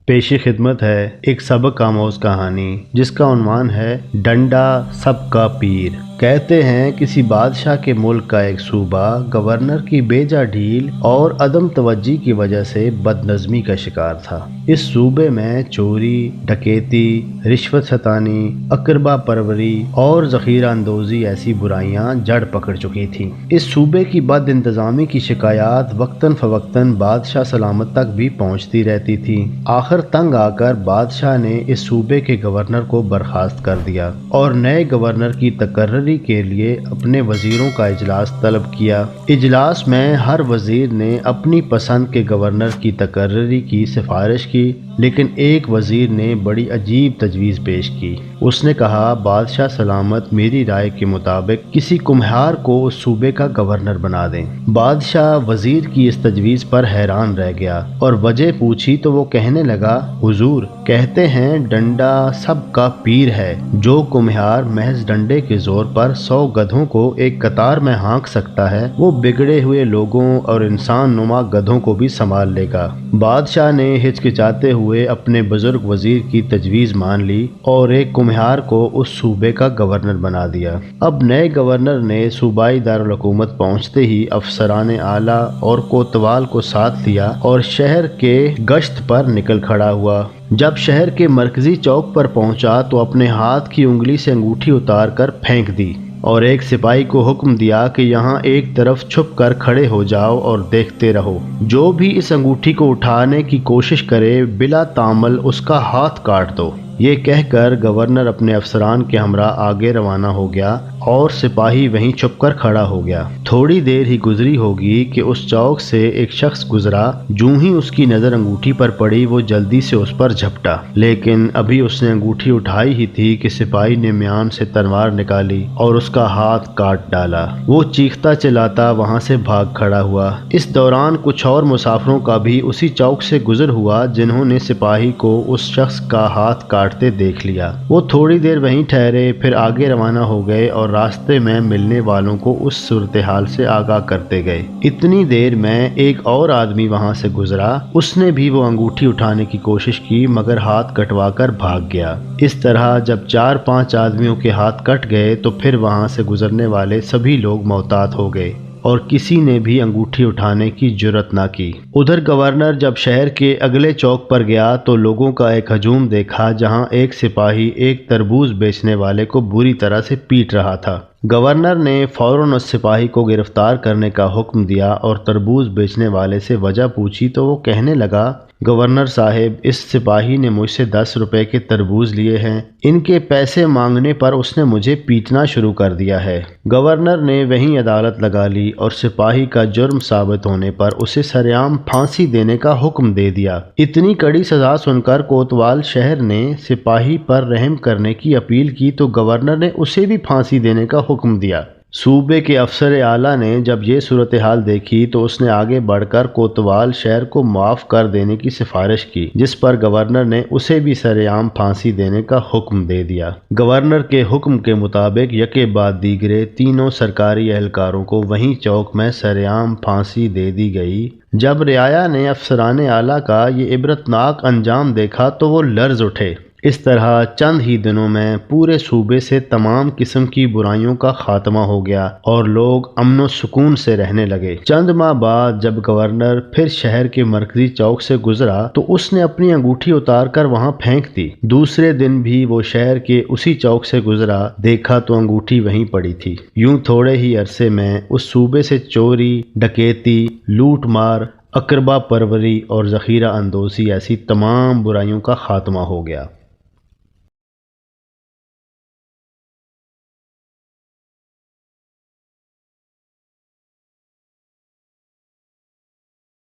پیش خدمت ہے ایک سبق آموز کہانی جس کا عنوان ہے ڈنڈا سب کا پیر۔ کہتے ہیں کسی بادشاہ کے ملک کا ایک صوبہ گورنر کی بیجا ڈھیل اور عدم توجہی کی وجہ سے بد نظمی کا شکار تھا۔ اس صوبے میں چوری، ڈکیتی، رشوت ستانی، اقربا پروری اور ذخیرہ اندوزی ایسی برائیاں جڑ پکڑ چکی تھیں۔ اس صوبے کی بد انتظامی کی شکایات وقتاً فوقتاً بادشاہ سلامت تک بھی پہنچتی رہتی تھی۔ آخر تنگ آ کر بادشاہ نے اس صوبے کے گورنر کو برخاست کر دیا اور نئے گورنر کی تقرری کے لیے اپنے وزیروں کا اجلاس طلب کیا۔ اجلاس میں ہر وزیر نے اپنی پسند کے گورنر کی تقرری کی سفارش کی، لیکن ایک وزیر نے بڑی عجیب تجویز پیش کی۔ اس نے کہا بادشاہ سلامت میری رائے کے مطابق کسی کمہار کو اس صوبے کا گورنر بنا دیں۔ بادشاہ وزیر کی اس تجویز پر حیران رہ گیا اور وجہ پوچھی تو وہ کہنے لگا حضور کہتے ہیں ڈنڈا سب کا پیر ہے، جو کمہار محض ڈنڈے کے زور پر 100 گدھوں کو ایک قطار میں ہانک سکتا ہے وہ بگڑے ہوئے لوگوں اور انسان نما گدھوں کو بھی سنبھال لے گا۔ بادشاہ نے ہچکچاتے ہوئے اپنے بزرگ وزیر کی تجویز مان لی اور ایک کمہار کو اس صوبے کا گورنر بنا دیا۔ اب نئے گورنر نے صوبائی دارالحکومت پہنچتے ہی افسران اعلیٰ اور کوتوال کو ساتھ لیا اور شہر کے گشت پر نکل کھڑا ہوا۔ جب شہر کے مرکزی چوک پر پہنچا تو اپنے ہاتھ کی انگلی سے انگوٹھی اتار کر پھینک دی اور ایک سپاہی کو حکم دیا کہ یہاں ایک طرف چھپ کر کھڑے ہو جاؤ اور دیکھتے رہو، جو بھی اس انگوٹھی کو اٹھانے کی کوشش کرے بلا تعمل اس کا ہاتھ کاٹ دو۔ یہ کہہ کر گورنر اپنے افسران کے ہمراہ آگے روانہ ہو گیا اور سپاہی وہیں چھپ کر کھڑا ہو گیا۔ تھوڑی دیر ہی گزری ہوگی کہ اس چوک سے ایک شخص گزرا۔ جوں ہی اس کی نظر انگوٹھی پر پڑی وہ جلدی سے اس پر جھپٹا، لیکن ابھی اس نے انگوٹھی اٹھائی ہی تھی کہ سپاہی نے میان سے تلوار نکالی اور اس کا ہاتھ کاٹ ڈالا۔ وہ چیختا چلاتا وہاں سے بھاگ کھڑا ہوا۔ اس دوران کچھ اور مسافروں کا بھی اسی چوک سے گزر ہوا جنہوں نے سپاہی کو اس شخص کا ہاتھ کاٹتے دیکھ لیا۔ وہ تھوڑی دیر وہیں ٹھہرے، پھر آگے روانہ ہو گئے اور راستے میں ملنے والوں کو اس صورتحال سے آگاہ کرتے گئے۔ اتنی دیر میں ایک اور آدمی وہاں سے گزرا۔ اس نے بھی وہ انگوٹھی اٹھانے کی کوشش کی مگر ہاتھ کٹوا کر بھاگ گیا۔ اس طرح جب 4-5 آدمیوں کے ہاتھ کٹ گئے تو پھر وہاں سے گزرنے والے سبھی لوگ محتاط ہو گئے اور کسی نے بھی انگوٹھی اٹھانے کی جرأت نہ کی۔ ادھر گورنر جب شہر کے اگلے چوک پر گیا تو لوگوں کا ایک ہجوم دیکھا جہاں ایک سپاہی ایک تربوز بیچنے والے کو بری طرح سے پیٹ رہا تھا۔ گورنر نے فوراً اس سپاہی کو گرفتار کرنے کا حکم دیا اور تربوز بیچنے والے سے وجہ پوچھی تو وہ کہنے لگا گورنر صاحب اس سپاہی نے مجھ سے 10 روپے کے تربوز لیے ہیں، ان کے پیسے مانگنے پر اس نے مجھے پیٹنا شروع کر دیا ہے۔ گورنر نے وہیں عدالت لگا لی اور سپاہی کا جرم ثابت ہونے پر اسے سرعام پھانسی دینے کا حکم دے دیا۔ اتنی کڑی سزا سن کر کوتوال شہر نے سپاہی پر رحم کرنے کی اپیل کی تو گورنر نے اسے بھی پھانسی دینے کا حکم دیا۔ صوبے کے افسر اعلیٰ نے جب یہ صورتحال دیکھی تو اس نے آگے بڑھ کر کوتوال شہر کو معاف کر دینے کی سفارش کی، جس پر گورنر نے اسے بھی سرعام پھانسی دینے کا حکم دے دیا۔ گورنر کے حکم کے مطابق یکے بعد دیگرے تینوں سرکاری اہلکاروں کو وہیں چوک میں سرعام پھانسی دے دی گئی۔ جب رعایا نے افسران اعلیٰ کا یہ عبرتناک انجام دیکھا تو وہ لرز اٹھے۔ اس طرح چند ہی دنوں میں پورے صوبے سے تمام قسم کی برائیوں کا خاتمہ ہو گیا اور لوگ امن و سکون سے رہنے لگے۔ چند ماہ بعد جب گورنر پھر شہر کے مرکزی چوک سے گزرا تو اس نے اپنی انگوٹھی اتار کر وہاں پھینک دی۔ دوسرے دن بھی وہ شہر کے اسی چوک سے گزرا، دیکھا تو انگوٹھی وہیں پڑی تھی۔ یوں تھوڑے ہی عرصے میں اس صوبے سے چوری، ڈکیتی، لوٹ مار، اقربا پروری اور ذخیرہ اندوزی ایسی تمام برائیوں کا خاتمہ ہو گیا۔